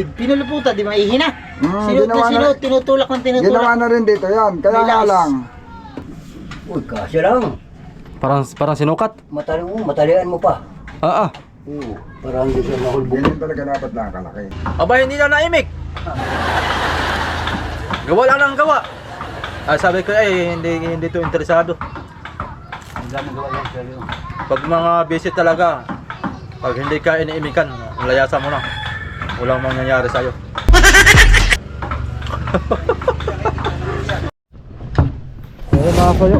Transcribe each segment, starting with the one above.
Pinuluputan, di maihina. Ginawa na, Tinutulak ng tinutulak. ginawa na rin dito yan. Kaya nga lang. Uy, kasya lang. Parang sinukat. Matalian mo pa. Ah. Oo, parang hindi siya mahulbog. Ganyan talaga dapat nakakalaki. Aba, hindi na naimik. Gawa lang ng gawa. Sabi ko hindi to interesado. Ang dami gawa yan, sir. Pag mga visit talaga, pag hindi ka iniimikan, layasan mo na. Walang mangyayari sa'yo. Ayun mga kayo.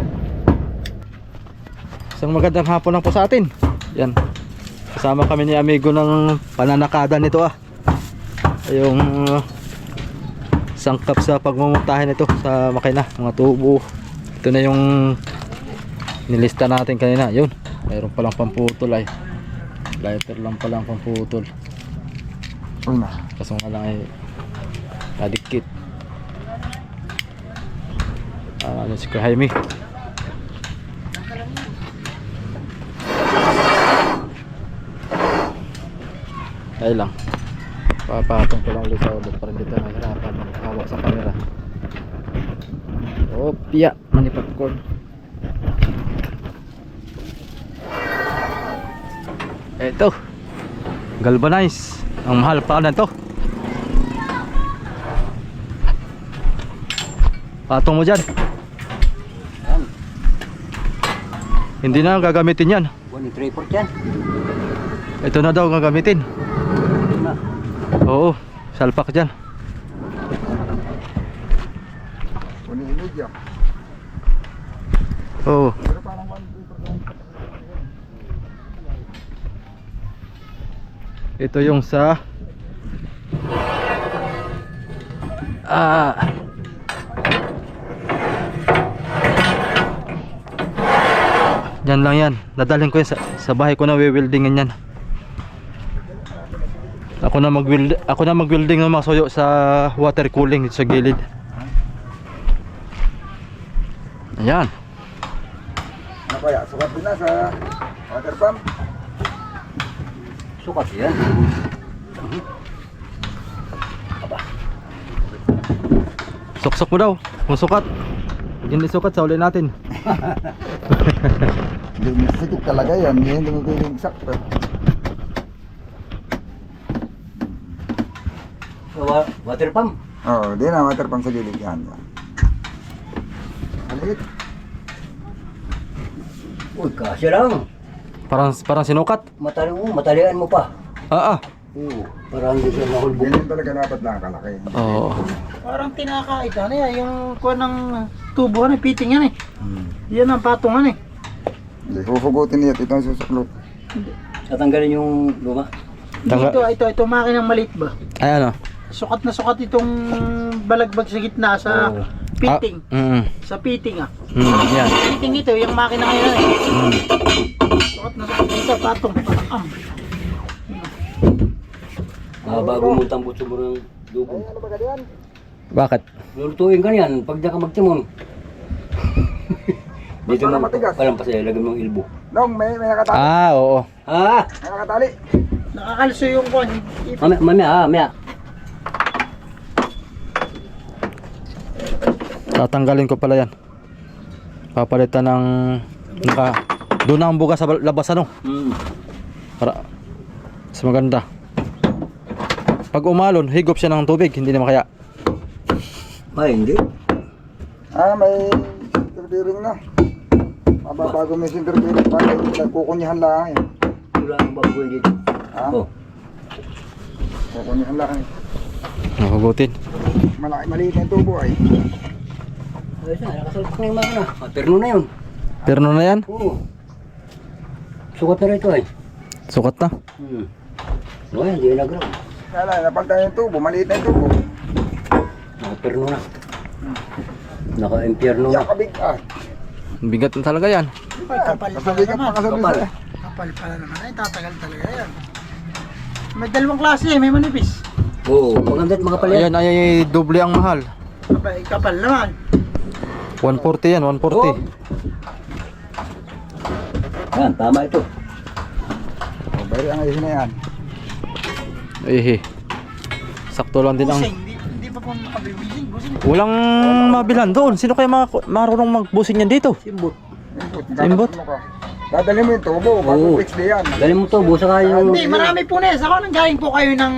Isang magandang hapon lang po sa atin. Yan. Kasama kami ni amigo ng pananakada nito yung sangkap sa pagmumutahin nito sa makina, mga tubo. Ito na yung nilista natin kanina. Yun, mayroon palang pamputol ay lighter lang palang pamputol. Uy na. Kaso nga lang ay nadikit. Ano si Jaime? Ay lang. Papatong ko lang ulit sa ulit para hindi tayo mahirapan hawak sa camera. Opya, manipapcorn. Eto, galvanize. Ang mahal pa na to. Patong mo dyan. Hindi na gagamitin yan. 1-3-4 yan. Ito na daw gagamitin. Ito na. Oo, salpak dyan. Kunin media. Oo. Pero parang 1-3. Ito yung sa yan lang yan. Dadalhin ko yan sa bahay ko na wiwildingan yan. Ako na mag-welding ng mga soyo sa water cooling dito sa gilid. Ayan. Ano kaya? Sukat din na sa water pump. Sukat yan. Suksok mo daw. Kung sukat. Pag hindi sukat, sa uli natin. Hindi sikip talaga yan. Hindi mo pwedeng sakto. Water pump. Oo, di na water pump sa gilid yan. Maliit. Uy, kasya lang. Parang sinukat. Matalian mo pa. Ah. Oo, parang hindi siya mahulbog. Ganyan talaga dapat nakakalaki. Oo. Parang tinaka ito, ano yan, yung kuha ng tubo, ano, piting yan eh. Yan ang patungan eh. Hindi, huhugutin niya. Ito ang susuklot. Tatanggalin yung luma. Ito, makinang maliit ba? Ay ano? Sukat na sukat itong balagbag sa gitna sa piting. Sa piting Yan. Piting ito, yung makina ngayon eh. Sukat na sukat ito, patong. Bago mo tambot sa murang dugo. Ano ba ganyan? Bakit? Lulutuin ka niyan, pag di ka magtimon. Dito Parang mo, matigas. walang pasaya, lagyan mo yung ilbo. Long, may nakatali. Oo. Ah! May nakatali. Nakakalso yung kuha. Mamaya. Tatanggalin ko pala yan. Papalitan ng doon ang buga sa labas ano. Para mas maganda. Pag umalon, higop siya ng tubig, hindi naman kaya. Ay, hindi. May interfering na. Mababago may interfering pa. Kukunyahan lang yan. Wala ang babuhin dito. Oh. Kukunyahan lang. Nahugutin. Maliit na yung tubo ay. Ayos na, nakasalpak na yung makina. Perno na yun. Perno na yan? Oo. Sukat na rin ito ay. Sukat na. No, hindi na ground. Kala, napagtan yung tubo. Maliit na yung tubo. Naka-perno na. Naka-impyerno na. Yak kabig ah. Bigat na talaga yan. Kapal pala Kasabi ka naman. pa kasabi Kapal. sa. Kapal pala naman. Ay, tatagal talaga yan. May dalawang klase eh, may manipis. Oo, maganda't makapal yan. Ayan ay doble ang mahal. Kapal naman. 140 yan, 140. Oh. Yan, tama ito. Bari ang ayun na yan. Ehe. sakto lang din ang... Busing, hindi pa po makabibusing. Busing. Walang mabilan doon. Sino kaya marunong magbusing yan dito? Simbot. Simbot? Dadali mo yung tubo, bago fix na yan. Dali mo to, busa ka yung... Hindi, marami po na. Sa nang galing po kayo ng...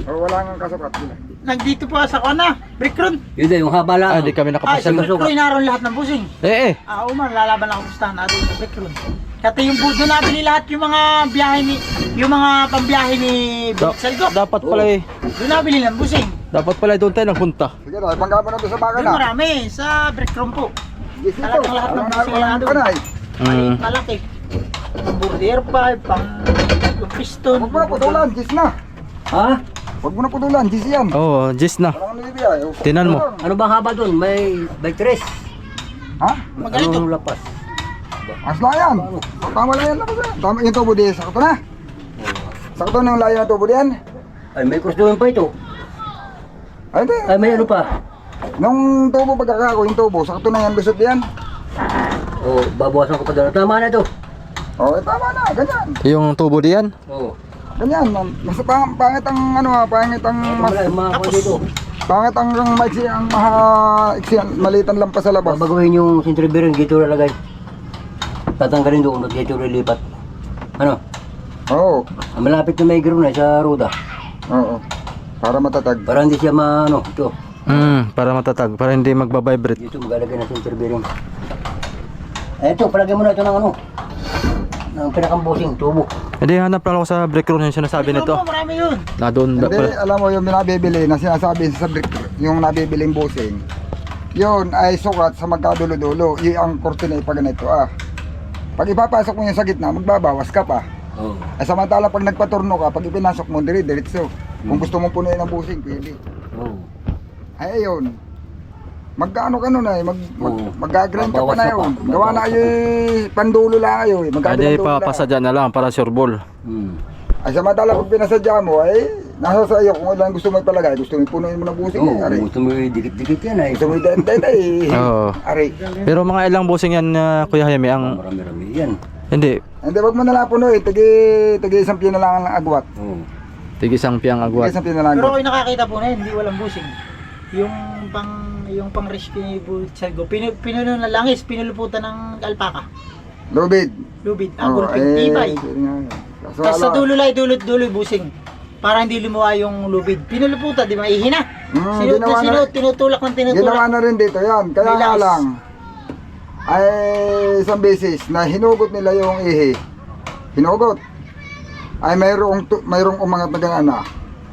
Wala nga kasapat nila. Nagdito po sa kana, brick road. Yun din, yung haba lang. Ah, di kami Sa nakapasyal. brick road naroon lahat ng busing. Eh. Man, lalaban ako pustahan natin sa brick road. Kati yung budo nabili lahat yung mga biyahe ni... Yung mga pambiyahe ni Salgo. Dapat pala eh. Doon nabili ng busing. Dapat pala doon tayo nagpunta. Sige na, panggapan na doon sa Doon makina. marami, sa brick room po. Yes, ito. Talagang lahat ng busing na doon. Panay. Mm. Malaki. Pang border pipe, pang yung piston. Huwag mo na putulan, gis na. Ha? Huwag mo na putulan, gis yan. Oo, Jis na. Walang nilibiyay. Tinan mo. Ano bang haba doon? May tres. Ha? Magalito. Anong lapas? Asla yan. Tama lang yan. Tama yung tubo diyan. Sakto na. Sakto na yung layo ng tubo diyan. Ay, may cross doon pa ito. Ay, hindi. Ay, may ano pa. Nung tubo pagkakako, yung tubo, sakto na yan, lusot yan. Oh, babawasan ko pa doon. Tama na to. Okay, tama na. Ganyan. Yung tubo diyan. Oo. Ganyan. Mas pangit ang ano ha, pangit ang Wala, yung mga ko dito. pangit ang maiksi ang maiksi malitan lang pa sa labas. Babaguhin yung centrifugal dito lalagay. Tatanggalin doon at dito lilipat. Ano? Oo. Malapit na may ground na sa ruda. Oo. Para matatag. Para hindi siya maano. Ito. Para matatag, para hindi magbabibrate. Dito maglalagay na centrifugal. Ito, palagay mo na ito ng ano. Ng pinakambosing tubo. Hindi, hanap lang ako sa brick room yung sinasabi nito. Marami yun. Na doon. Hindi, alam mo yung nabibili na sinasabi sa brick, yung nabibiling busing. Yun ay sukat sa magkadulo-dulo. Yung ang kortina ay pag ganito Pag ipapasok mo yung sa gitna, magbabawas ka pa. Oo. Ay samantala pag nagpaturno ka, pag ipinasok mo, diretso. Kung gusto mong punuin ng busing, pili. Oo. Ay ayun. Magkano ka nun Oo. mag-grind ka pa Babawas na na yun. pa. Gawa na kayo pandulo lang kayo. Hindi, Magkabilang dulo lang. papasadya na lang para sure ball. Ay samantala pag pinasadya mo, ay nasa sa iyo kung ilan gusto mo ipalagay. Gusto mo punuin mo ng busing. Oo, Ari. gusto mo yung dikit-dikit yan ay. Gusto mo i-date. Oo. Ari. Pero mga ilang busing yan, Kuya Jaime, ang... Marami-rami yan. Hindi, Hindi, wag mo na lang punuin. Tagi isang piyo na lang ang agwat. Oo. tigisang piyang Tagi agwat. isang piyo na lang Pero agwat. ako'y nakakita po na yun, hindi walang busing. Yung pang rescue ni Salgo, pinuno na langis, pinuluputan ng alpaka. Lubid. Lubid, Oo, gulping tibay. Kaso Tapos sa ala, dulo lang, dulo busing. Para hindi lumuha yung lubid. Pinuluputan, di ba? Ihina. Tinutulak ng tinutulak. Ginawa na rin dito yan. Kaya nga Nilaos. lang, ay isang beses na hinugot nila yung ihi. Hinugot. Ay mayroong umangat na ganyan na.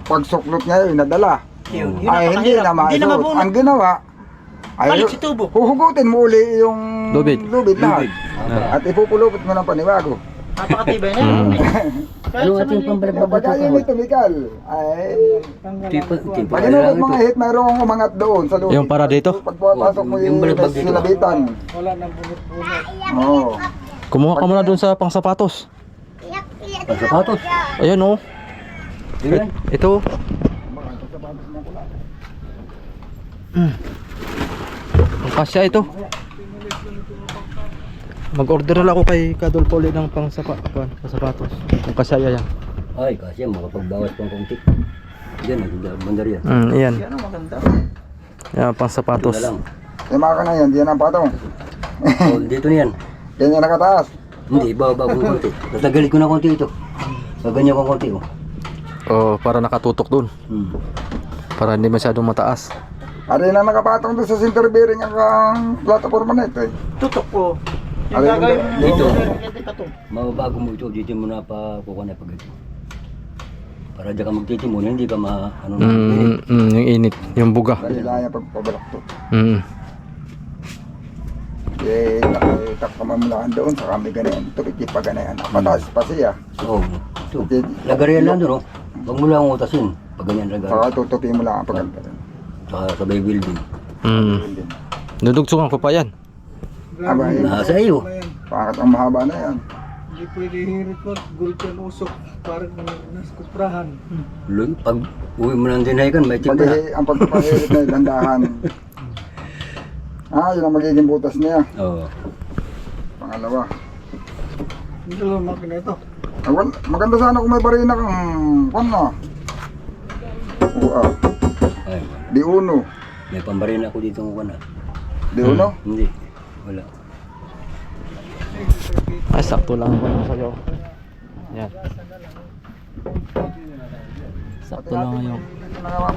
Pag suklot niya yun, nadala. Yun Ay hindi napakahirap. na Hindi na maisot. mabunot. Ang ginawa, ay Palit si tubo. huhugutin mo uli yung Lubid. lahat. Lubid. At ipupulupot mo ng panibago. Napakatibay na yun. Ano ating pambalagbagot Kapag ito? ayun ito, Mikal, ay Tipo pag hinugot mga hit, mayroong umangat doon sa lubid. Yung para dito? Pagpapasok mo Yung yung balagbag dito. sinabitan. Wala nang bunot-bunot. Oo. Kumuha ka muna doon sa pangsapatos. Pagsapatos. Ayan oh. Yun yan. Ito. Ang kasya ito. Mag-order na lang ako kay Kadolpo ulit ng pangsapatos. Ang kasya yan. Ay, kasi makapagbawas pang konti. Diyan, bandar yan. Iyan. Yan ang maganda. Yan, pangsapatos. Ito na lang. Yung mga na yan, diyan ang patong. Oh, dito na yan. Yan yung nakataas. Hindi, bago konti. Tatagalit ko na konti ito. Gaganyan ko konti oh. Oh, para nakatutok doon. Para hindi masyadong mataas. Ari na nakapatong doon sa center bearing ang plataforma na ito eh. Tutok ko. Yung Alin gagawin ba? mo Dito. dito. Mababago mo ito, dito mo na pa kukuha na pag ito. Para diyan ka magtitimon, hindi ka ma... Ano na, Yung init, yung buga. Dali lang yung pagpabalak to. Eh, nakitak ka mamulahan doon sa kami ganyan. Ito, hindi pa ganyan. Mataas pa siya. Oo. Ito. Lagarian lang doon, oh. Huwag mo lang utasin. Pag ganyan lagarian. Saka tutupin mo lang ang pagkanta. Sa sabay building. Dudugsungan ko pa yan. Aba, eh, Nasa iyo. bakit ang mahaba na yan? Hindi pwede i-record gold yan usok parang nasa kuprahan. Luy, pag uwi mo ng dinaykan, may tip na. Ang pagpapahirit na dandahan. Yun ang magiging butas niya. Oo. Pangalawa. Hindi lang makina ito. Maganda sana kung may barina kang kung na. Ay, Di uno. may pambaril ako dito ng wala. Di uno. Hindi. Wala. Ay, sakto lang ako sa'yo. Yan. Sakto lang yung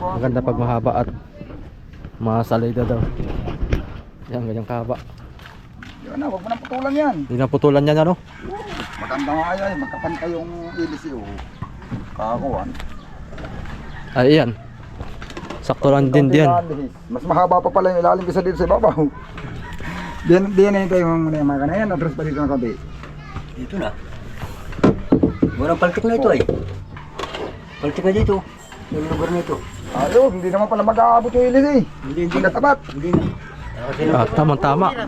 maganda pag mahaba at masalida daw. Yan, ganyang kahaba. Yan na, huwag mo nang putulan yan. Hindi na putulan yan, ano? Maganda nga yan, magkapantay yung ilis yun. Kakuan. Ay, yan. Sakto lang din diyan. Mas mahaba pa pala yung ilalim kaysa dito sa ibabaw. Diyan na tayo muna yung mga kanayan. Atras pa dito ng kabi. Dito na. Walang paltik na ito ay. Paltik na dito. Yung lugar na ito. Ayun, hindi naman pala mag-aabot yung ilis eh. Hindi. Magkatapat. Hindi na. Ah, tama.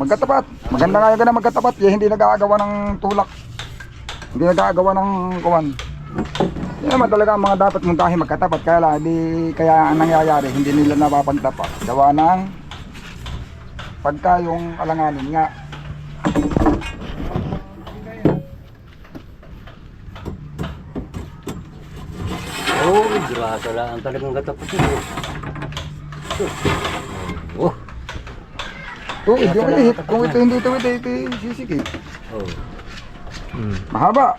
Magkatapat. Maganda nga yung ganun magkatapat. Yung hindi nag-aagawa ng tulak. Hindi nag-aagawa ng kuwan. Yan naman talaga ang mga dapat muntahin magkatapat. Kaya lang, kaya ang nangyayari, hindi nila napapagtapat. Gawa ng pagka yung alanganin nga. Oh, grasa lang talagang katapos ito. Oh. Tuwid, yung ihit. Kung ito hindi tuwid, ito sisikip. Oh. Mahaba.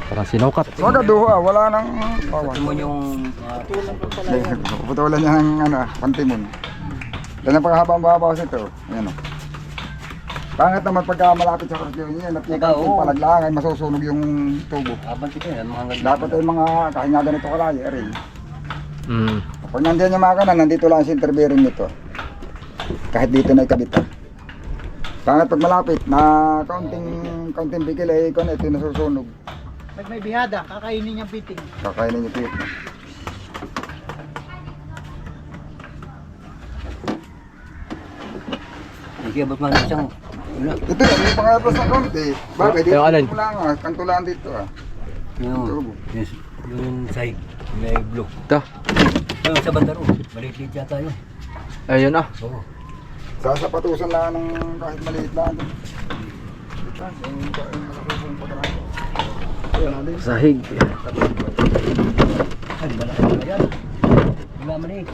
Parang sinukat. Wala duha, wala nang pawan. Ito mo yung Putulan niya ng pantimon. Yan ang pagkahaba-haba kasi ito. Ayan o. Pangit naman pagka malapit sa krasyon niya, napikan yung palaglang ay masusunog yung tubo. abanti ko yan, mga ganyan. Dapat ay mga kahit nga ganito kalaya rin. Mm. Pag nandiyan yung makina, nandito lang ang center bearing nito. Kahit dito na ikabitan. Pangit pag malapit na kaunting bigil ay ito yung nasusunog. Pag may bihada, kakainin niyang piting. Kakainin niyo pit. Sige, ba't man isang wala. Ito yan, yung pangalas na kaunti. Bagay, dito Yung alin? kantulaan dito ah. Yung side, may blue. Ito. Yung sa bandaro, maliit-liit yata yun. Ayun ah. Oo. Sasapatusan lang ng kahit maliit lang. Ito, yung nakakusong pagkakaroon. Ayan natin. Sahig. Ay, malaki yan. Wala maliit.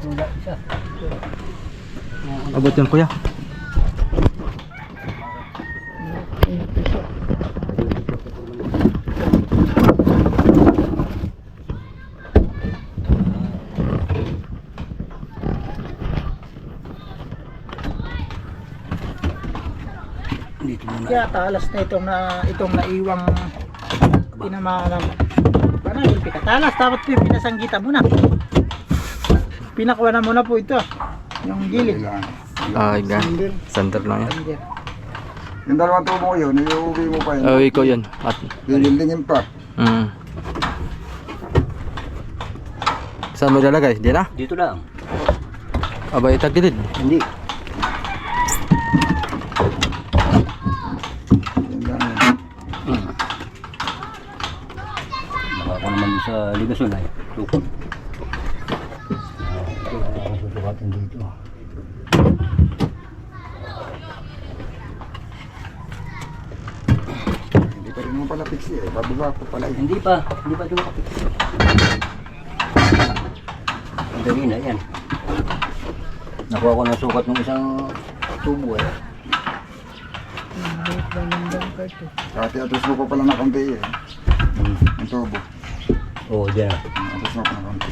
Wala isa. Abot yan, kuya. Dito muna. Kaya talas na itong naiwang pinamalam. Paano yung pikatalas? Dapat po yung pinasanggita mo na. Pinakuha na muna po ito. Yung gilid. Ay, gan. Center lang yan. Hindi. Yung dalawang tubo ko yun, iuwi mo pa yun. Oh, ikaw yan. At, Dindingin pa. saan mo ilalagay? Diyan na? Dito lang. Abay, tagilid. Hindi. Yan lang yun. Nakaka naman sa ligasyon ay. Tukod. Ito ang susukatin dito. Hindi pa rin mo pala fix eh. Bababa ko pala eh. Hindi pa ito nakapit. Ang dali na yan. Nakuha ko ng sukat ng isang tubo eh. Kati atos mo ko pala na konti eh. Ang tubo. Oo, dyan. Atos mo ko na konti.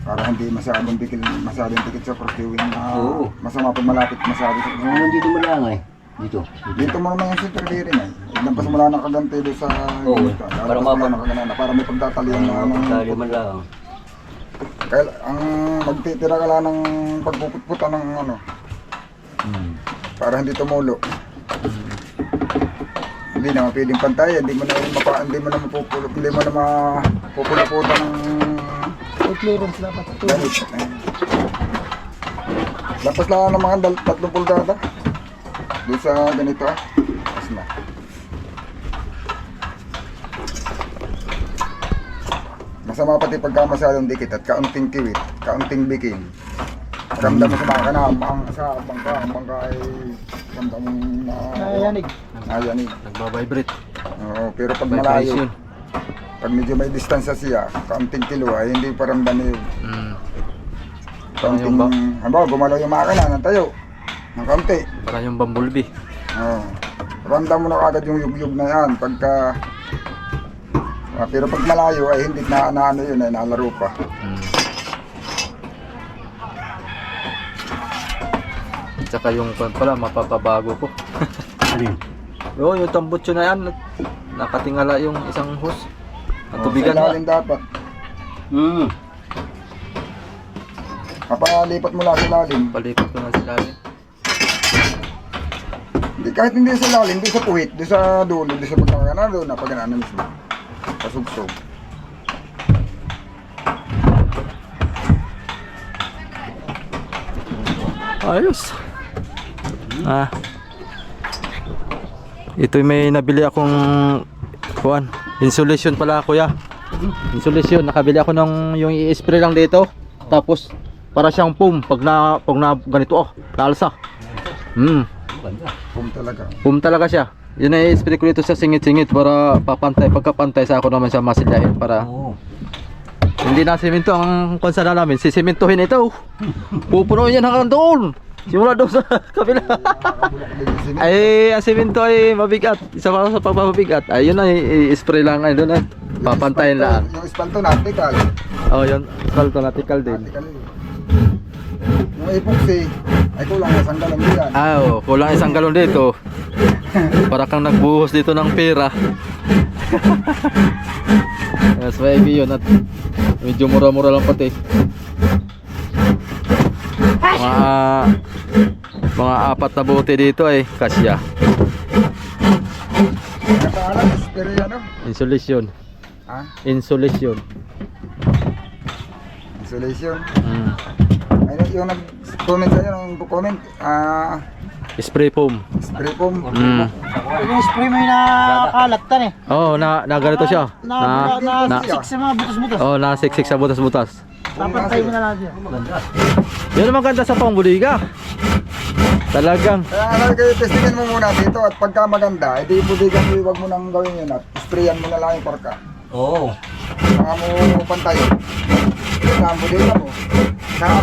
Para hindi masyadong dikit sa procuring na Oo. masama pag malapit masyado sa Mga nandito mo lang eh. Dito. Dito mo naman yung center bearing eh. Ilampas mo lang ng kagante doon sa Oo, unit, ah. para Lalabas mo lang ng kaganana, para may pagtatalian na Dali man lang. Kaya ang magtitira ka lang ng pagpuputputan ng ano, para hindi tumulo. Hindi na mapiling pantay, hindi mo na mapupuluputan ng Clearance dapat. ganit. Lapas lang ng mga 3 pulgada. Doon sa ganito ah. Tapos na. Masama pati pagka masyadong dikit at kaunting kiwit, kaunting bikin. Ramdam mo sa mga kanamang sa bangka, ang bangka ay ramdam mo na Nayanig. nayanig. Nagbabibrate. Oo, pero pag Vibration. malayo, Pag medyo may distansya siya, kaunting kilo ay hindi paramdam yun. Kaunting, gumalaw yung makina ng tayo. Ng kaunti. Parang yung bumblebee. Oo. Ramdam mo na agad yung yugyug na yan. Pagka... pero pag malayo ay hindi na ano yun ay nalaro pa. Tsaka yung pan pala, mapapabago ko. Alin? Oo, yung tambutso na yan. Nakatingala yung isang hose. At tubigan Sa na. ilalim dapat. Hmm. Kapalipat mo lang sa ilalim. Palipat ko na sila. Hindi, kahit hindi sa ilalim, doon sa puwit, doon sa dulo, doon sa pagkakana, doon na pagkakana mismo. Pasugsog. Ayos. Ito may nabili akong kuan. Insulation pala kuya. Insulation. Nakabili ako ng yung i-spray lang dito. Tapos para siyang foam pag na ganito naalsa. Pum talaga. Foam talaga siya. Yun ay i-spray ko dito sa singit-singit para papantay pagkapantay sa ako naman siya masilain para Oo. hindi na semento ang konsana namin. Sisementohin ito. Pupunuin yan hanggang doon. Simula doon sa kabila. Ay, ang semento ay mabigat. Isa pa sa pagpapabigat. Ayun na, i-spray lang ay doon ay. Papantayin lang. Yung espalto natikal. Oh, yun. Salto natikal din. Natikal yun. Yung epoxy, ay kulang na isang galon yan. Oh, kulang isang galon dito. Para kang nagbuhos dito ng pera. Mas maigi yun at medyo mura-mura lang pati. Mga apat na bote dito ay kasya. Nakaalam, pero yan o. Insulation. Ha? Insulation. Insulation. Ayun, yung nag-comment sa'yo, yung comment, Spray foam. spray foam. Yung spray mo yung nakakalatan eh. Oh, na ganito siya. Na siksik sa mga butos-butos. Oh, nasiksik sa butas-butas. Papantay mo na lang dyan. Yan ang maganda sa pangbuliga. Talagang. Kaya kayo, testingin mo muna dito at pagka maganda, edi budigan mo, huwag mo nang gawin yun at sprayan mo na lang yung parka. Oo. Saka mo pantayin. Saka mo budigan mo. Saka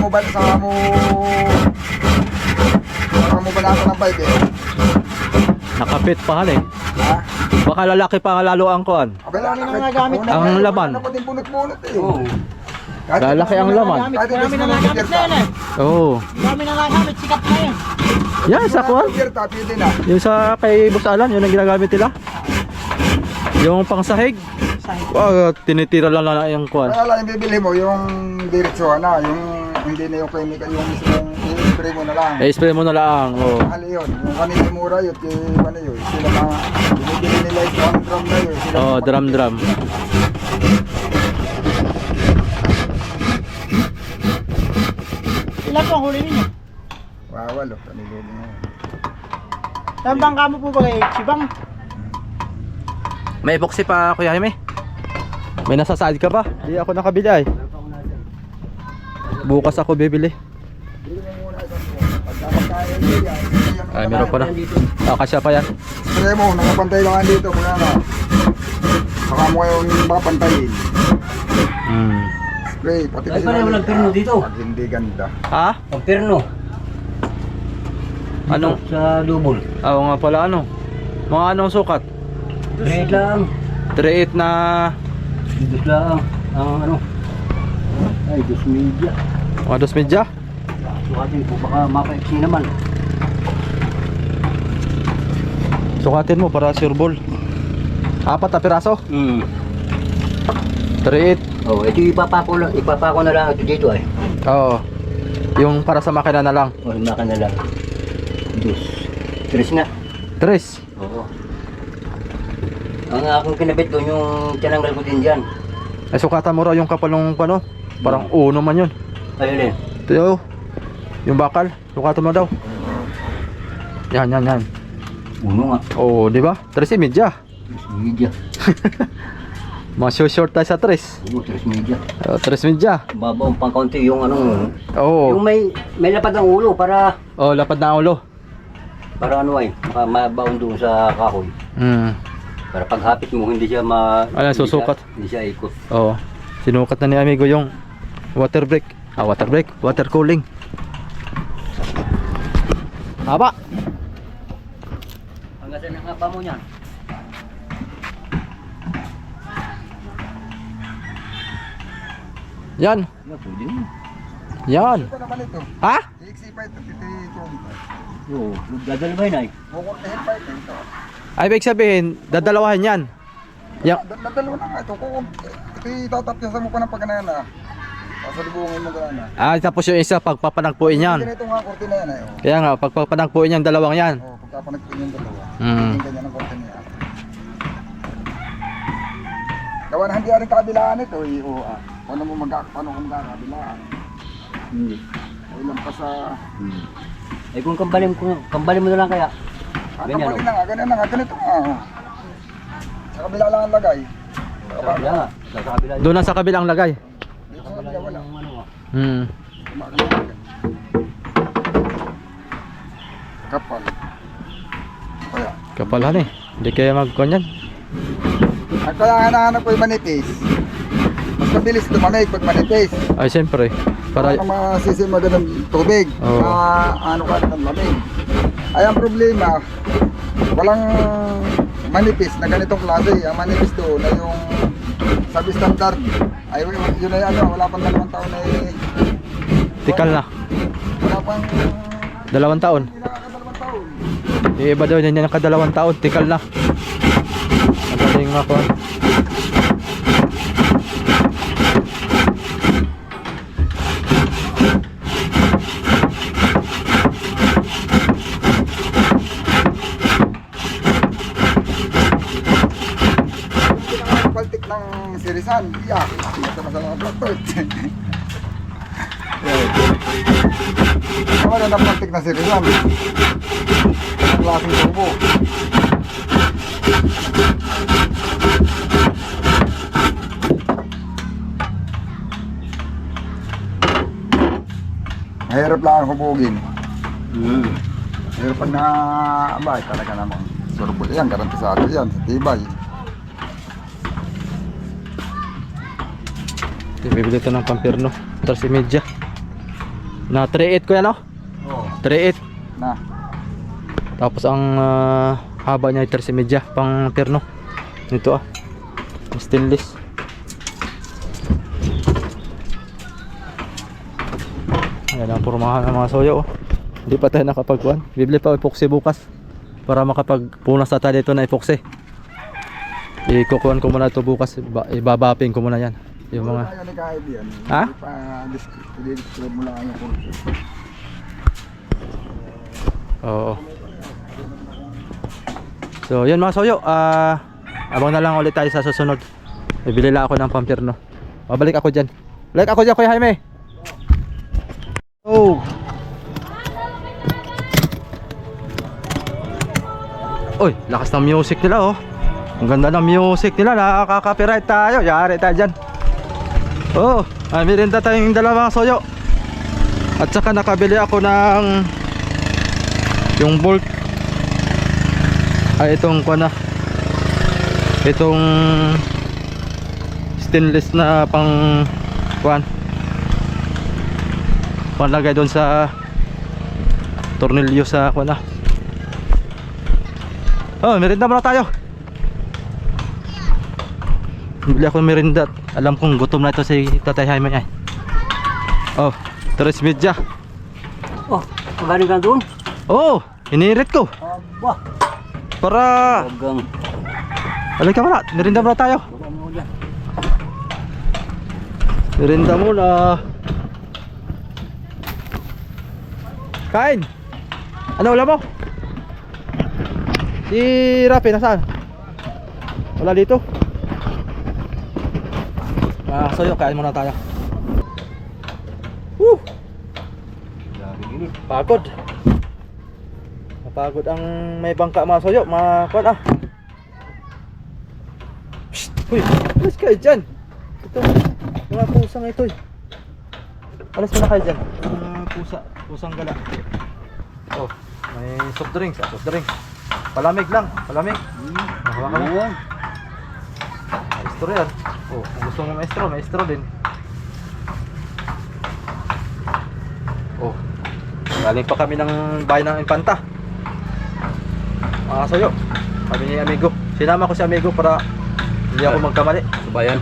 mo balatan ng pipe eh. Nakapit pa han eh. Ha? Baka lalaki pa nga lalo ang kuan. Abay, Marami nang nagamit. Ang laman. Ano pa din bunot-bunot eh. Oo. Kahit Lalaki ang laman. Marami nang nagamit na yan eh. Oo. Marami nang nagamit, sikat na yun. Yan sa kuan. Pwede na. Yung sa kay Boss Alan, yun ang ginagamit nila. Yung pangsahig. Tinitira lang na yung kuan. Kaya lang yung bibili mo, yung diretsuhan na, yung hindi na yung chemical, yung mismong i-spray mo na lang. Spray mo na lang. Oh. Mahal yun. Yung kanina mura yun, ano yun, sila na, binibili nila yung drum na yun. Sila Oh, drum. Ilan po ang huli ninyo? Wawalo, kaniluli mo. Saan bang kamo po ba kayo? Sibang? May epoxy pa Kuya Jaime. May nasasaad ka ba? Di ako nakabili ay. Bukas ako bibili. Pagka magkain nyo yan, Ay, meron pa na. Kasya pa yan. spray mo, nakapantay lang dito, kung ano. Saka mo yung papantayin. Spray, pati Ay, pareho lang pirno dito. Pag hindi ganda. Ha? Ang pirno. Anong? Sa double. Oo nga pala ano. Mga anong sukat? 3 lang. 3.8 na Dito lang. Ang ano. Ay, Diyos media. mga 2 medya. Sukatin po, baka mapaiksi naman. Sukatin mo para sure ball. 4 na piraso. 3.8. Oh, ito ipapako na lang ito dito ay. Oo. Yung para sa makina na lang. Oh, maka na lang. Diyos. 3 na. 3. Oo. Ang akong kinabit doon yung tinanggal ko din dyan. Ay sukatan mo raw yung kapal ng ano. Parang uno man yun. Ayun eh. Ito yung bakal. Sukatan mo daw. Yan. Uno nga. Oo, di ba? 3 medya. Diyos media. Mga short tayo sa 3. Oo, 3 media. 3 medya. Babaw pang kaunti yung ano. Oo. Yung may lapad ng ulo para Oh, lapad na ang ulo. ano ay, mabaon doon sa kahoy. Para paghapit mo, hindi siya Ayan, susukat. Hindi siya ikot. Oo. Sinukat na ni amigo yung water break. Water cooling. Haba. Hanggang saan ang haba mo niyan? Yan. Yeah, pwede yun. Yan. Ito naman ito. Ha? I-exip ito, ito. Oo, dadalawin ay. Kukuntihin pa ito. Ay, ibig sabihin, dadalawahin yan. Yan. Nadalo na nga ito. Ito itatapyasan mo pa ng pagkanana. Pasalubungin mo ganana. Ah, tapos yung isa, pagpapanagpuin yan. Ganito nga korte na yan eh. Oh. Kaya nga, pagpapanagpuin yan, dalawang yan. Oh, pagkapanagpin yung dalawa. Mm. Yung ganyan ang korte niya. Gawa na hindi rin kabilaan ito eh. O, paano mo magkakabilaan? Hindi. Ay lang pa sa... Ay kung kambalin mo na lang kaya. Ganyan, Ganyan na nga, ganito nga. Oh. Sa kabila lang ang lagay. Sa kabila nga. Sa kabila yun. Doon na sa kabilang lagay. Dito sa kabila wala. Hmm. Kapal. Kaya. Kapalhan eh. Hindi kaya magkuhan yan. Ang kaya hanahanap ko yung manipis. Mas mabilis lumamig pag manipis. Ay, siyempre. Para Para, masisima ka ng tubig. Oo. Ano ka ng lamig. Ay ang problema, walang manipis na ganitong klase. Ang manipis doon na yung sabi standard. Ay yun ay ano, wala pang 2 taon na tikal na. wala pang 2 taon. hindi nakaka-2 taon. Yung iba daw yan yung ka2 taon, tikal na. Ang galing nga ko. Hindi na paltik ng sirisan. Iyak. Ito na sa mga blackbird. Ano na paltik na sirisan? Ang klaseng tubo. Mahirap lang ang hubugin. Mahirap pag na-abay talaga namang surbol yan, garantisado yan, sa tibay. Bibili ito ng pampirno. 13 na 3.8 ko yan, oh. Oo. 3.8. Na. Tapos ang haba niya ay 13 pang pirno. Ito stainless. Ayan ang pormahan ng mga soyo, oh. Hindi pa tayo nakapagkuhan. Bibili pa epoxy bukas para makapagpunas na tayo dito na epoxy. Ikukuhan ko muna ito bukas. Ibabaping ko muna yan. Yung mga... Ayaw ni kahit yan. Ha? Pa-describe mo lang yung kurso. Oo. So yun mga soyo, abang na lang ulit tayo sa susunod. Bibili lang ako ng pampirno. Babalik ako dyan. Balik ako dyan, Kuya Jaime. Oh. Uy, lakas ng music nila, oh. Ang ganda ng music nila. Nakaka-copyright tayo. Yari tayo dyan. Oh, merienda tayong 2 soyo. At saka nakabili ako ng yung bolt. Ay itong kuana. Itong stainless na pang kuan. Panlagay doon sa tornilyo sa kuana. Oh, merienda muna tayo. Bili ako ng merienda. Alam kong gutom na ito si Tatay Jaime ay. Oh, 3.30. Oh, magaling ka doon? Oh, inirit ko. Aba. Para Hanggang. halika muna, merienda muna tayo. Baba mo dyan. Merienda muna. Kain. Ano ulam mo? Si Rafi nasaan? Wala dito. Soyo, kain muna tayo. Woo! Pagod. Mapagod ang may bangka mga soyo, mga kuwan Psst! Uy, alas kayo dyan. Ito, mga pusang ito alas mo na kayo dyan. Mga pusang gala. Oh, may soft drinks, soft drinks. Palamig lang, palamig. Hawakan mo. Ayun. Maestro yan. Oh, kung gusto mo maestro, maestro din. Oh. Galing pa kami ng bayan ng Infanta. Mga sayo. Kami ni amigo. Sinama ko si amigo para hindi ako magkamali. Subayan.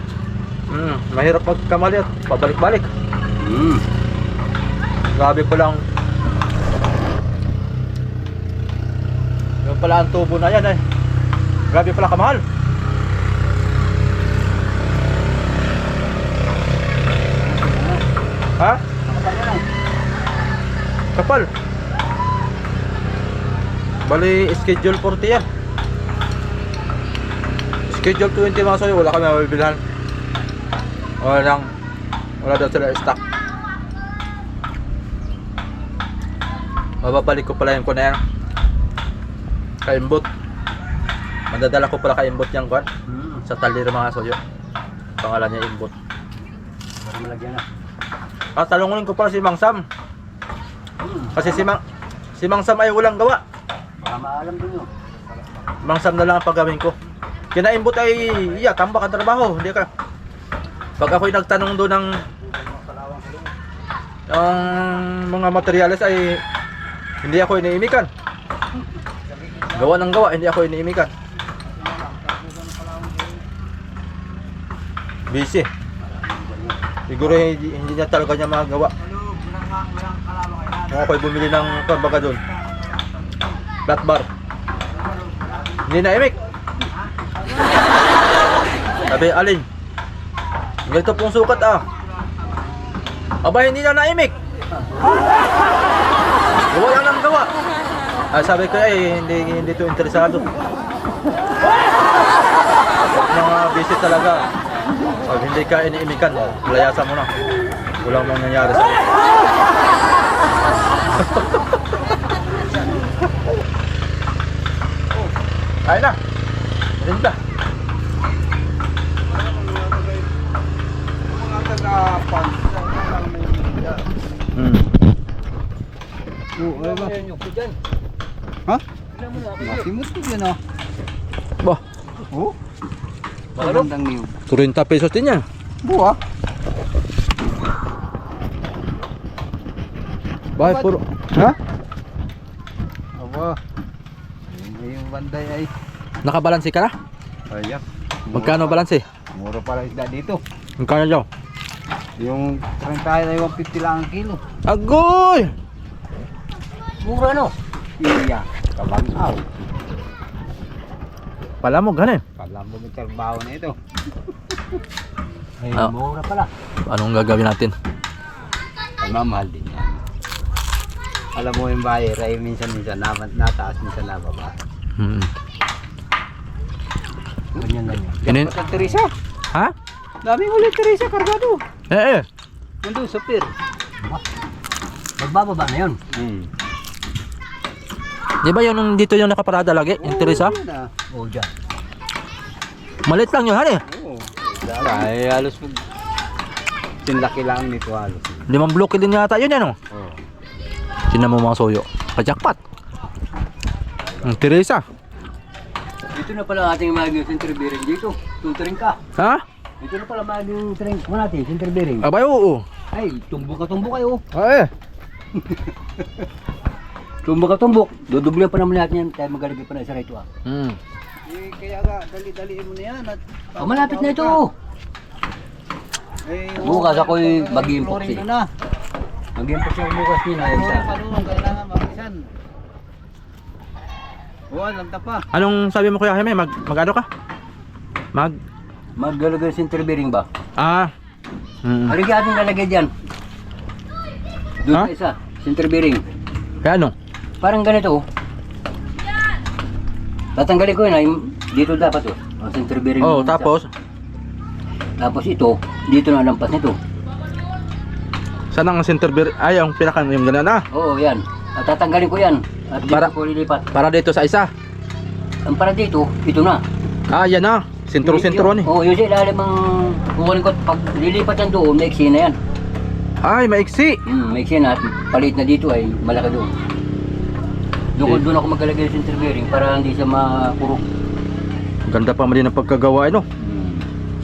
Mahirap magkamali at pabalik-balik. Grabe po lang. Yung pala ang tubo na yan eh. Grabe pala kamahal. Ha? Kapal. Bali schedule 40 yan. Schedule 20 mga sayo, wala kami mabibilhan. Wala daw sila stock. Mababalik ko pala yung ko na yan. Kaimbot. Mandadala ko pala kaimbot yung kwan. Sa talir mga soyo. Pangalan niya imbot. Para malagyan na. Talungunin ko pala si Mang Sam. Kasi si Mang Sam ay walang gawa. Para maalam din yun. Mang Sam na lang ang paggawin ko. Kinaimbot ay tambak ang trabaho. Hindi ka. Pag ako'y nagtanong doon ng mga materyales ay hindi ako iniimikan. Gawa ng gawa, hindi ako iniimikan. Busy. Siguro hindi niya talaga niya magawa. Kung ako'y bumili ng pambaga doon, flat bar, hindi na imik. Sabi, alin? Ganito pong sukat Aba, hindi na naimik. Gawa lang ng gawa. Sabi ko hindi to interesado. Mga busy talaga. Pag hindi ka iniimikan, layasan mo na. Walang mangyayari sa iyo. Kaya na. Rinda. Ha? Masimot ko yan Bah, Oh? Magandang niyo. 30 pesos din yan. Buha? Bye, puro. Ha? Aba. Yung banday ay. Nakabalansi ka na? Ayak. Magkano balansi? Mura pala isda dito. Magkano daw? Yung 30 ay 150 lang ang kilo. Agoy! Mura no? Iya. Kabang-aw. Palamog, ganin. Kalambog yung trabaho na ito. Ay, Ah. mura pala. Anong gagawin natin? Ay mamahal din yan. Alam mo yung buyer ay minsan-minsan nataas, minsan nababa. Ganyan lang yan. Inin... Patag Teresa. Ha? Daming ulit Teresa, kargado. Eh. Nandun sa pier. Magbababa na yun. Di ba yun dito yung nakaparada lagi? Yung Teresa? Oo, dyan. Malit lang yun, hani. Oo. Ay, halos tinlaki lang nito halos. 5 bloke din yata yun yan, oh. Oo. Tinan mo mga soyo. Kajakpat. Ang Teresa. Dito na pala ating magiging center bearing dito. Tunturing ka. Ha? Dito na pala magiging center natin, center bearing. Abay, oo. Ay, tumbok kayo. Ay. Tumbok. Dudubli pa naman natin yan. Tayo magalagay pa na isa rito Kaya nga, dali-daliin mo na yan at malapit na ito. Bukas ako'y mag-impok siya. Mag-impok siya bukas niya na isa. Kailangan makisan. Alam ta pa. Anong sabi mo, Kuya Jaime? Mag-ano ka? Maglalagay ng center bearing ba? Halika ating lalagay dyan. Doon Ha? sa isa, center bearing. Kaya ano? Parang ganito. Tatanggalin ko yun ay dito dapat ang center bearing. Oh, ng isa. tapos Ito, dito na lampas nito. saan ang center bear? Ay, yung pinaka yung ganun na. Oo, yan. At tatanggalin ko yan. At dito Para- ko lilipat. Para dito sa isa. Ang para dito, ito na. Yan na. Sintro-sintro ni. Oo, yung sa ilalim ang kukunin ko. Pag lilipat yan doon, maiksi na yan. Ay, maiksi. Maiksi na at palit na dito ay malaki doon. Doon ako maglalagay sa center bearing para hindi siya makurok. Ganda pa man din ang pagkagawa, no?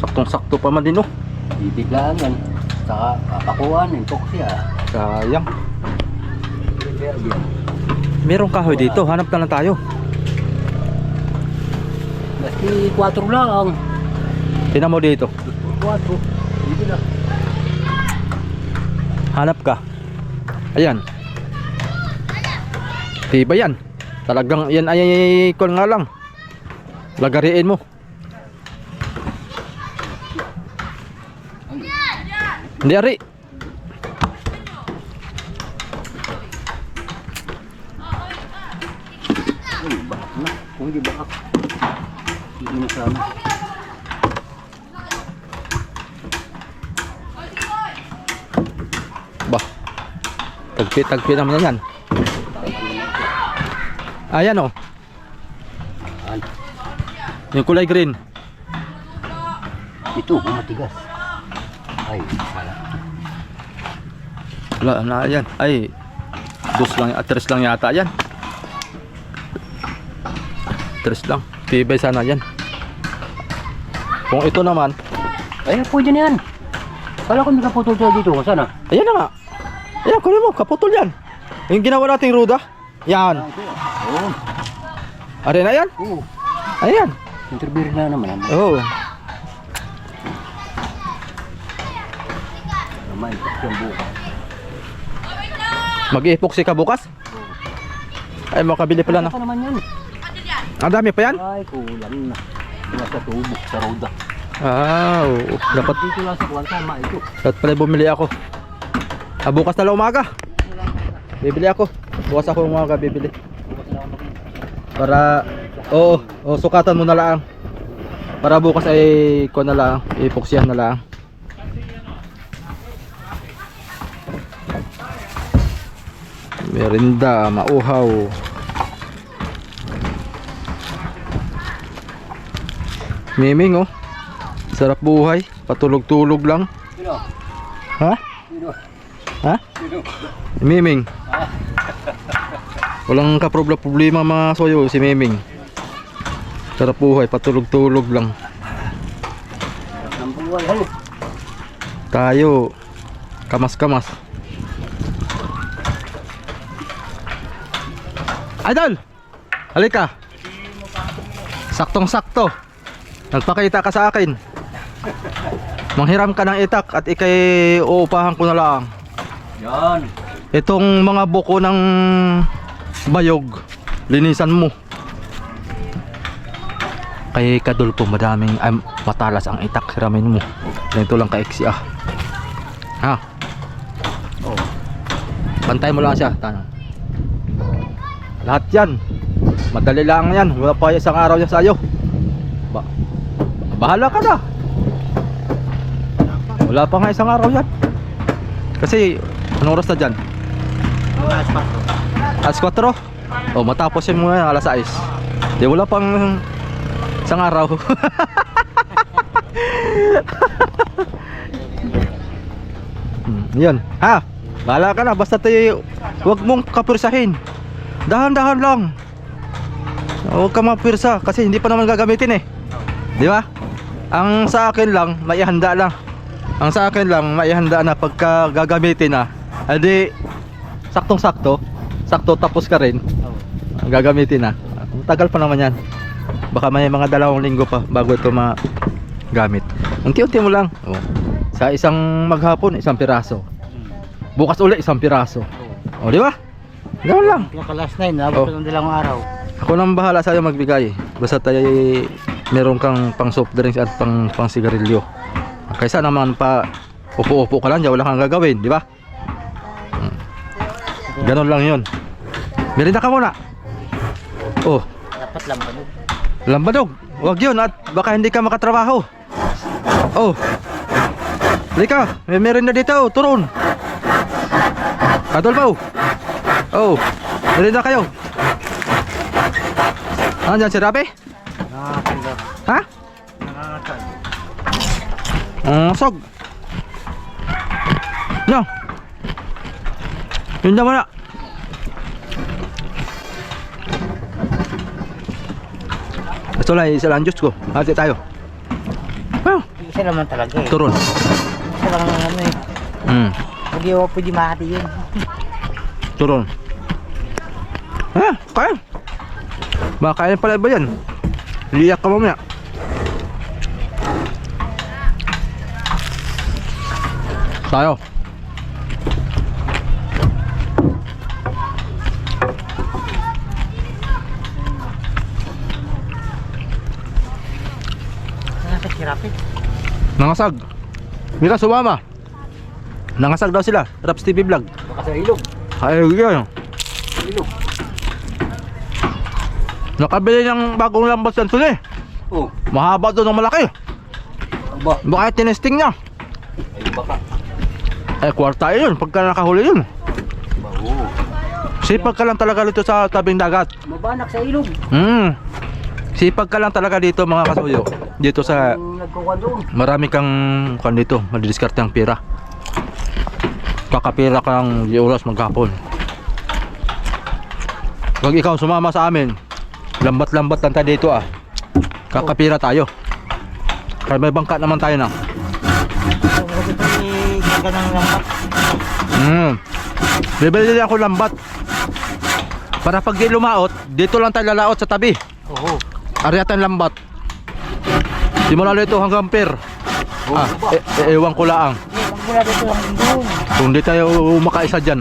Saktong-sakto pa man din, no? Bibiglaan yan. Saka papakuan, epoxy Sayang. Merong kahoy dito, hanap na lang tayo. Basti 4 lang. Tingnan mo dito. 4. Dito na. Hanap ka. Ayan. Tiba yan. Talagang yan ay kung nga lang. Lagariin mo. Hindi ari. Ay, bakak na. Kung hindi bakak. Hindi na sana. Bah. Tagpi naman yan. Ayan oh. Ayan. Yung kulay green. Ito, matigas. Ay, sana. Wala na yan. Ay. 2 lang, 3 lang yata yan. 3 lang. Tibay sana yan. Kung ito naman, Ay, pwede na yan. Kala ko nakaputol siya dito. Sana? ayan na nga. Ayan, kunin mo, kaputol yan. Yung ginawa nating ruda. Yan. Oo. Are na yan? Oo. Ayan. Center bearing na naman. Oh. Naman, yung bukas. Mag-epoxy ka bukas? Ay, makabili pala na. Ano naman yan? Ang dami pa yan? Ay, kulang na. Nasa tubok sa roda. Ah, oo. Dapat, Dito lang sa kuwan, tama ito. dapat pala bumili ako. Ah, bukas na lang umaga. Bibili ako. Bukas ako umaga bibili. Para, oo, sukatan mo na lang. Para bukas ay ko na lang, epoxyhan na lang. Merinda, mauhaw. Miming oh. Sarap buhay, patulog-tulog lang. Sino? Ha? Sino? Ha? Sino? Miming. Walang kaproblema mga soyo si Miming. Sarap buhay, patulog-tulog lang. Ang buhay, halo. Tayo kamas-kamas. Idol! Halika. Saktong-sakto. Nagpakita ka sa akin. Manghiram ka ng itak at ikay uupahan ko na lang. Yan. Itong mga buko ng bayog, linisan mo. Kay Kadulpo madaming matalas ang itak, hiramin mo. Ganito lang kaiksi ah. Ha? Oh. Pantay mo lang siya. Tanong. Lahat yan. Madali lang yan. Wala pa isang araw yan sa'yo. Bahala ka na. Wala pa nga isang araw yan. Kasi anong oras na dyan? Alas 4. O matapos yun mo yan alas 6. Di wala pang isang araw. Yan. Ha? Bahala ka na. Basta tayo huwag mong kapirsahin. Dahan-dahan lang. Huwag ka mapirsa kasi hindi pa naman gagamitin eh. Di ba? Ang sa akin lang, maihanda lang. Ang sa akin lang, maihanda na pagka gagamitin na. Edi saktong-sakto. Sakto tapos ka rin. Gagamitin na. Tagal pa naman yan. Baka may mga 2 linggo pa bago ito magamit. Unti-unti mo lang. Oh. Sa isang maghapon, 1 piraso. Bukas uli, 1 piraso. O, di ba? Ganoon lang. Yung last 9, nabot ng 2 araw. Ako nang bahala sa'yo magbigay. Basta tayo meron kang pang soft drinks at pang sigarilyo. Kaysa naman pa upo-upo ka lang dyan, wala kang gagawin, di ba? Ganon lang yun. Merinda ka muna. Oh, Dapat lambanog. lambadog. Huwag yun at baka hindi ka makatrabaho. Oh. Halika, may merinda dito, turon. Adolfo. Oh, merinda kayo. Nandiyan si Rabi? Ha? Sog. No. Yun na muna. Ito lang, isa lang juice ko. Hati tayo. Ah, Isa naman talaga eh. turon. Isa lang ano eh. Hindi ako pwede mahati yun. Turon. Kaya. Makakain pala ba yan? Liyak ka mamaya. Tayo. Nasa kirapit. Nangasag. Mira, sumama. Nangasag daw sila. Raps TV vlog. Baka sa ilog. Ay, yun. Ilog. Nakabili ng bagong lambat yan sila eh. Oh. Mahaba doon ng malaki. Aba. Baka tinesting niya. Ay baka. Ay, kwarta yun. Pagka nakahuli yun. Oo. Sipag ka lang talaga dito sa tabing dagat. Mabanak sa ilog. Sipag ka lang talaga dito mga kasuyo. Dito sa Ang nagkukuha doon. marami kang kan dito. Madidiskarte ang pira. Kakapira ka ng oras maghapon. Pag ikaw sumama sa amin, lambat-lambat lang tayo dito ah. Kakapira tayo. Kaya may bangka naman tayo na. Kasi pag ganang lambat. Bibili din ako lambat. Para pag di lumaot, dito lang tayo lalaot sa tabi. Oo. Aryatan lambat. Di mo lalo ito hanggang pier. Ewan ko laang. Pag mula dito lang doon. Kung di tayo makaisa dyan.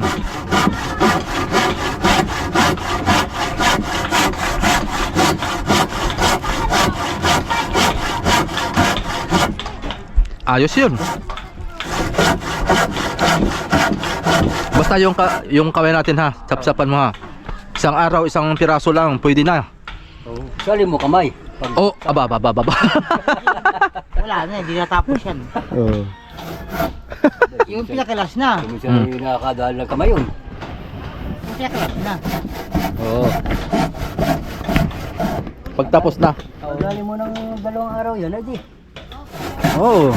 Ayos yun. Basta yung kaway natin ha, sapsapan mo ha. Isang araw, isang piraso lang, pwede na. Oo. Sali mo kamay. Pag Oh, aba. Wala na, hindi natapos yan. Yung pinakalas na. kung siya nakakadaan ng kamay yun. Yung pinakalas na. Oo. Pagtapos na. Dali mo ng 2 araw yan, edi. Oo.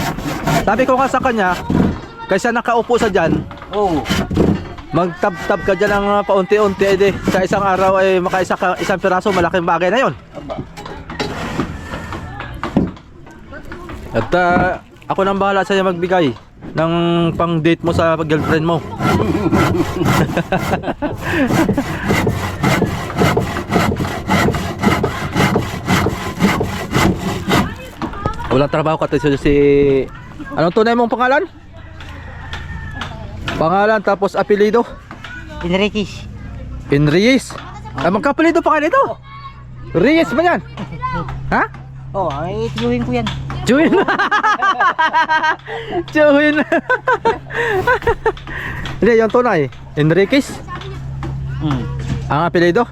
Sabi ko nga sa kanya, kaysa nakaupo sa dyan, Oo. magtab-tab ka dyan ng paunti-unti, edi sa isang araw ay makaisa ka isang piraso, malaking bagay na yon. Aba. At ako nang bahala sa'yo magbigay ng pang-date mo sa girlfriend mo. Walang trabaho ka si... Anong tunay mong pangalan? Pangalan tapos apelido? Enriquez. Enriquez. Ah, magkapelido pa kayo nito? Reyes ba yan? Ha? Oh, ay tiyuhin ko yan. Chuin. Chuin. Hindi, yung tunay. Enriquez. Ang apelido?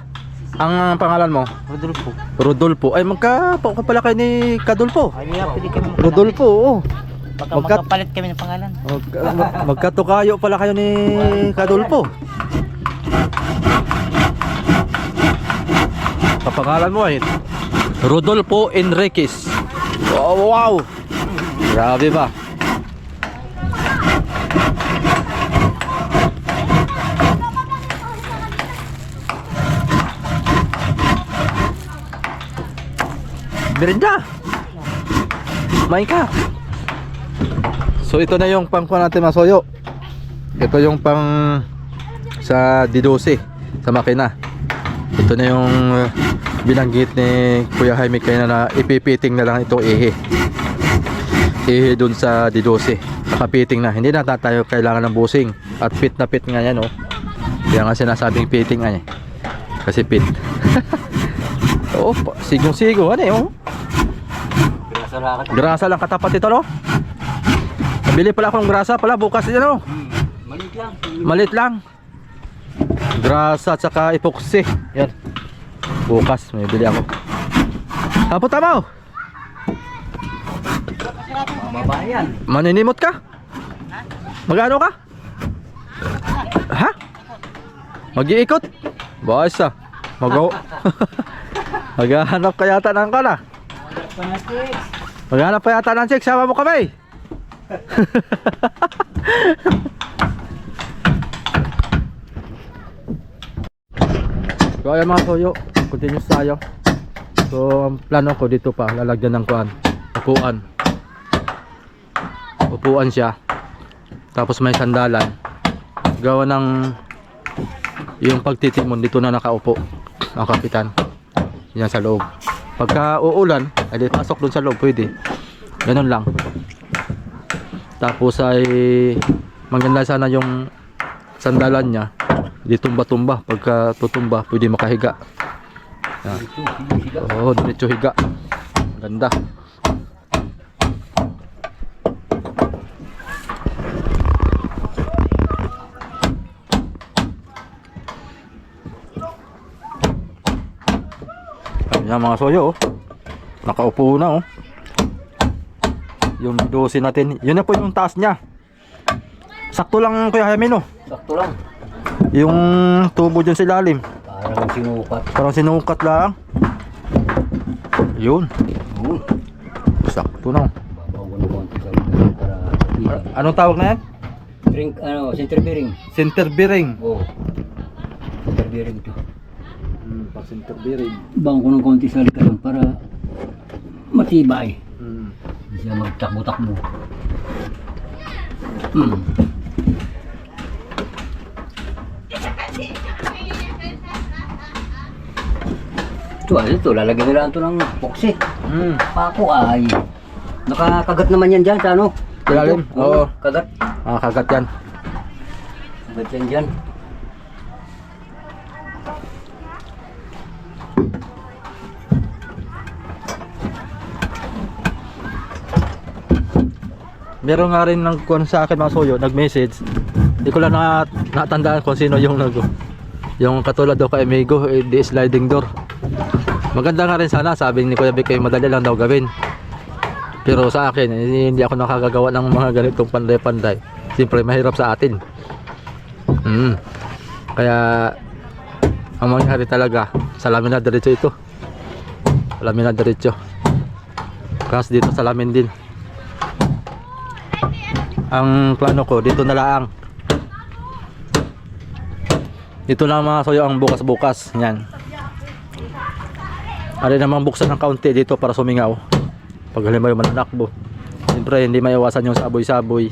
Ang pangalan mo? Rodolfo. Rodolfo. Ay, magkapala kayo ni Kadolfo. Ay, pwede kami magpangalan. Rodolfo, oo. Baka Magkat- magkapalit kami ng pangalan. Magkatukayo pala kayo ni Kadolfo. Kapangalan mo ay Rodolfo Enriquez. Wow, wow. Grabe ba? Merinda. Main ka. So ito na yung pangkuha natin mga soyo. Ito yung pang sa D12 sa makina. Ito na yung binanggit ni Kuya Jaime kaya na ipipiting na lang itong ihi. Ihi dun sa D12. Nakapiting na. Hindi na tayo kailangan ng busing. At fit na fit nga yan, oh. Kaya nga sinasabing piting nga eh. Kasi fit. Oo, sigong-sigo. Ano eh, oh. Grasa lang katapat ito, no? Nabili pala akong grasa pala bukas yan, no? Maliit lang. Malit lang. Grasa at saka epoxy. Yan. Bukas may bili ako. Tapos tama, oh. Mabayan. Maninimot ka? Magano ka? Ha? Mag-iikot? Boys ah. Maghahanap ka yata ng kana. Maghanap pa yata ng check, sama mo kami. So ayan mga soyo, continuous tayo. So ang plano ko dito pa lalagyan ng upuan siya, tapos may sandalan, gawa ng yung pagtitimon dito na nakaupo ang kapitan yan sa loob. Pagka uulan ay pasok dun sa loob, pwede ganun lang. Tapos ay maganda sana yung sandalan niya di tumba-tumba, pagka tutumba pwede makahiga. Oo, diretso higa, ganda. Ayan mga soyo, oh. Nakaupo na, oh. Yung 12 natin, yun na po yung taas niya. Sakto lang Kuya Jaime, no? Sakto lang. Yung tubo dyan sa ilalim, Parang sinukat. parang sinukat lang. Yun, Oo. sakto na, oh. Babawan ng konti sa ulan para Anong tawag na yan? drink, center bearing. Center bearing. Oo. Center bearing ito. Pag center bearing. Bang ko ng konti sa likaran para matibay. Hindi siya magtakbo-takbo. Ito, lalagyan nila ito ng poksi. Pako ay. Nakakagat naman yan dyan sa ano? Ilalim? Ito, Oo. Kagat. Kagat yan. Kagat yan dyan. Meron nga rin nagkuhan sa akin mga soyo, nag-message. Hindi ko lang natandaan kung sino yung yung katulad daw kay Amigo, di sliding door. Maganda nga rin sana, sabi ni Kuya Vic, madali lang daw gawin. Pero sa akin, hindi ako nakakagawa ng mga ganitong panday-panday. Siyempre mahirap sa atin. Kaya ang mangyari talaga, salamin na diretso ito. Salamin na diretso. Kasi dito salamin din. Ang plano ko dito na lang. Dito lang mga soyo ang bukas-bukas. Yan. Ari namang buksan ng kaunti dito para sumingaw. Pag halimbawa mananakbo. Siyempre hindi maiwasan yung saboy-saboy.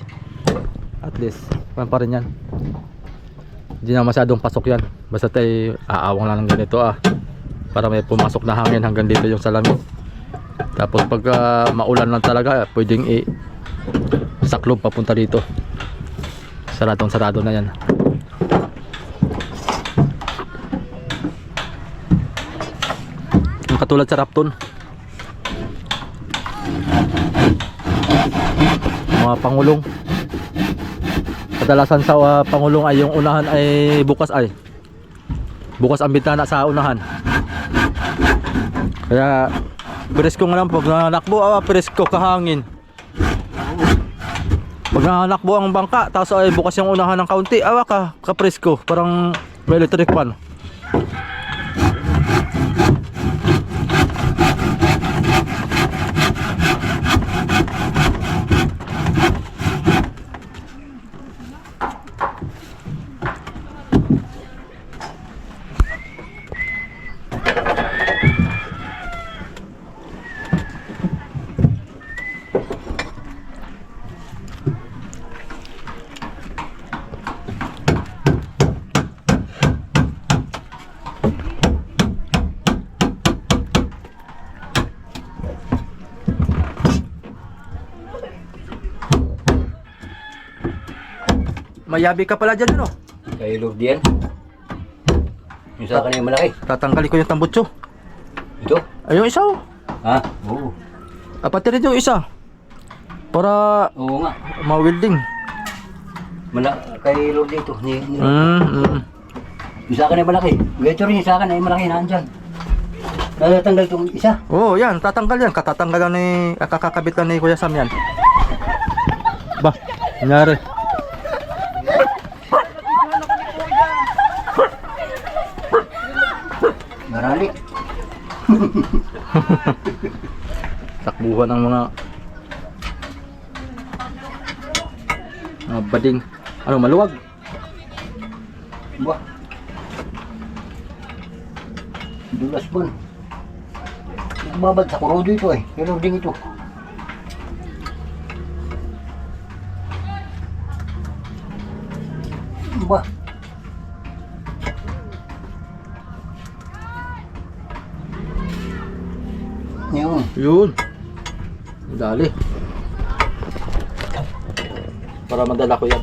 At least, pa rin yan. Hindi na masyadong pasok yan. Basta tayo aawang lang ng ganito para may pumasok na hangin hanggang dito yung salamin. Tapos pag maulan lang talaga, pwedeng saklob papunta dito. Sarado na yan. Yung katulad sa Rapton, mga pangulong, kadalasan sa pangulong ay yung unahan ay bukas ang bintana sa unahan. Kaya presko nga lang pag nanakbo, presko kahangin. Pag nanakbo ang bangka, tapos ay bukas yung unahan ng kaunti, kapresko, parang may electric pan. Mayabi ka pala dyan, ano? Kay Lord yan. Yung sa akin yung malaki. Tatanggalin ko yung tambutso. Ito? Ay, yung isa, oh. Ha? Oo. Pati rin yung isa. Para Oo nga. ma-welding. Kay Lord ito. Yung sa akin ay malaki. Ganito rin yung sa akin ay malaki na andyan. Natatanggal itong isa. Oo, yan. Tatanggal yan. Katatanggalan kakakabit lang ni Kuya Sam yan. Ba, nangyari. Marali. Takbuhan ng mga bading. Ano, maluwag? Buah. Dulas pun. Babad sa kurodo ito eh. Pero ding ito. Ba? Yun. Yun. Dali. Para madala ko yan.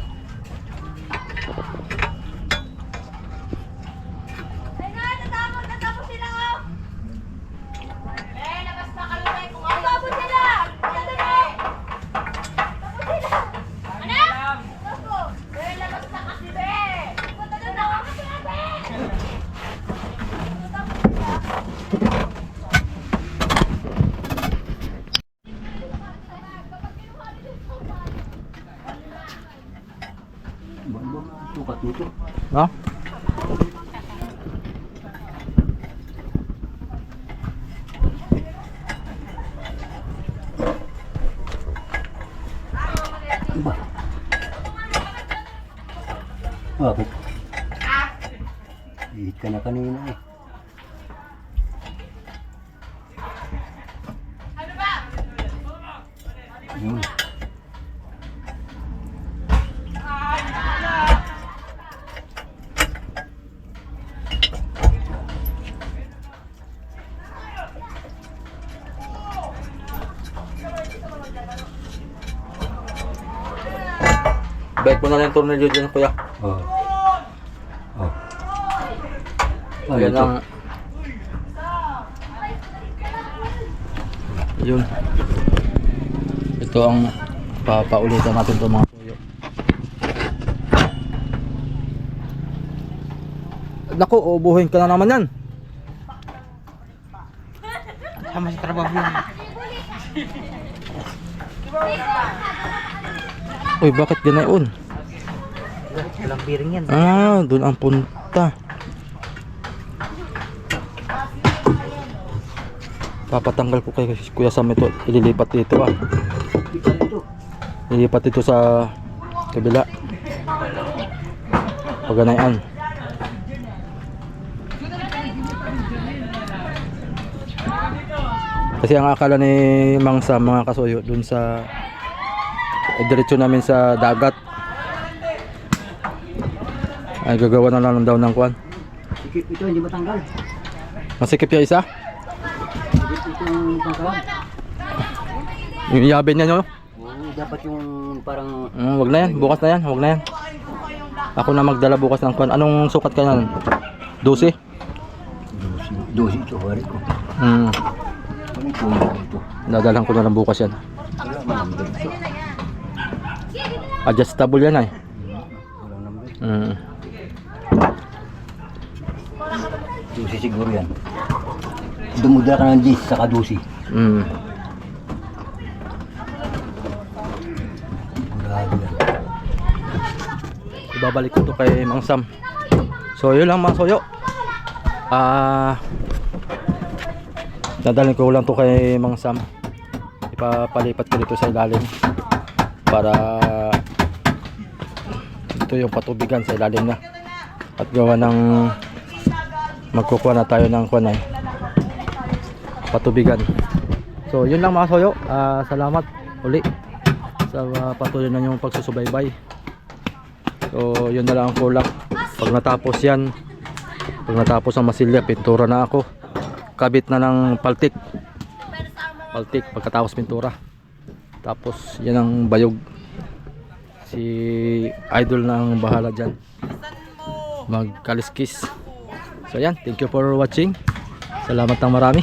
Sukat nito. Ha? Ba? Bakit? Ihit ka na kanina eh. Yun. Bike mo na lang yung tornilyo dyan, kuya. Oh. Oh. Ano Yan ito? ang... Yun. Ito ang papaulitan natin itong mga suyo. Naku, ubuhin ka na naman yan. Tama sa trabaho yun. Uy, bakit ganayon? Walang bearing yan. Ah, doon ang punta. Papatanggal ko kay Kuya Sam ito. Ililipat dito ah. Ililipat dito sa kabila. Paganayan. Kasi ang akala ni Mang Sam, mga kasuyo, doon sa diretso namin sa dagat. Ay gagawa na lang daw ng kuan. Sikip ito, hindi matanggal. Masikip yung isa? Sikip itong tangkalan. Yung yabe niya nyo? Oo, dapat yung parang... Wag na yan, bukas na yan, wag na yan. Ako na magdala bukas ng kuan. Anong sukat ka yan? 12? Dosi ito, wari ko. Hmm, Ano ito? dadalhan ko na lang bukas yan. Wala number ito. Adjustable yan ay. Walang number. Dosi siguro yan. Dumudra ka ng 10 saka dosi. Grabe yan. Ibabalik ko to kay Mang Sam. So yun lang mga soyo. Dadalhin ko lang to kay Mang Sam. Ipapalipat ko dito sa ilalim para ito yung patubigan sa ilalim na at gawa ng magkukuha na tayo ng kuwan ay patubigan. So yun lang mga soyo. Salamat uli sa patuloy na yung pagsusubaybay. So yun na lang ang kulang. Pag natapos yan, pag natapos ang masilya, pintura na ako, kabit na ng paltik pagkatapos pintura, tapos yan ang bayog. Si Idol na ang bahala dyan magkaliskis. So yan, thank you for watching. Salamat ng marami.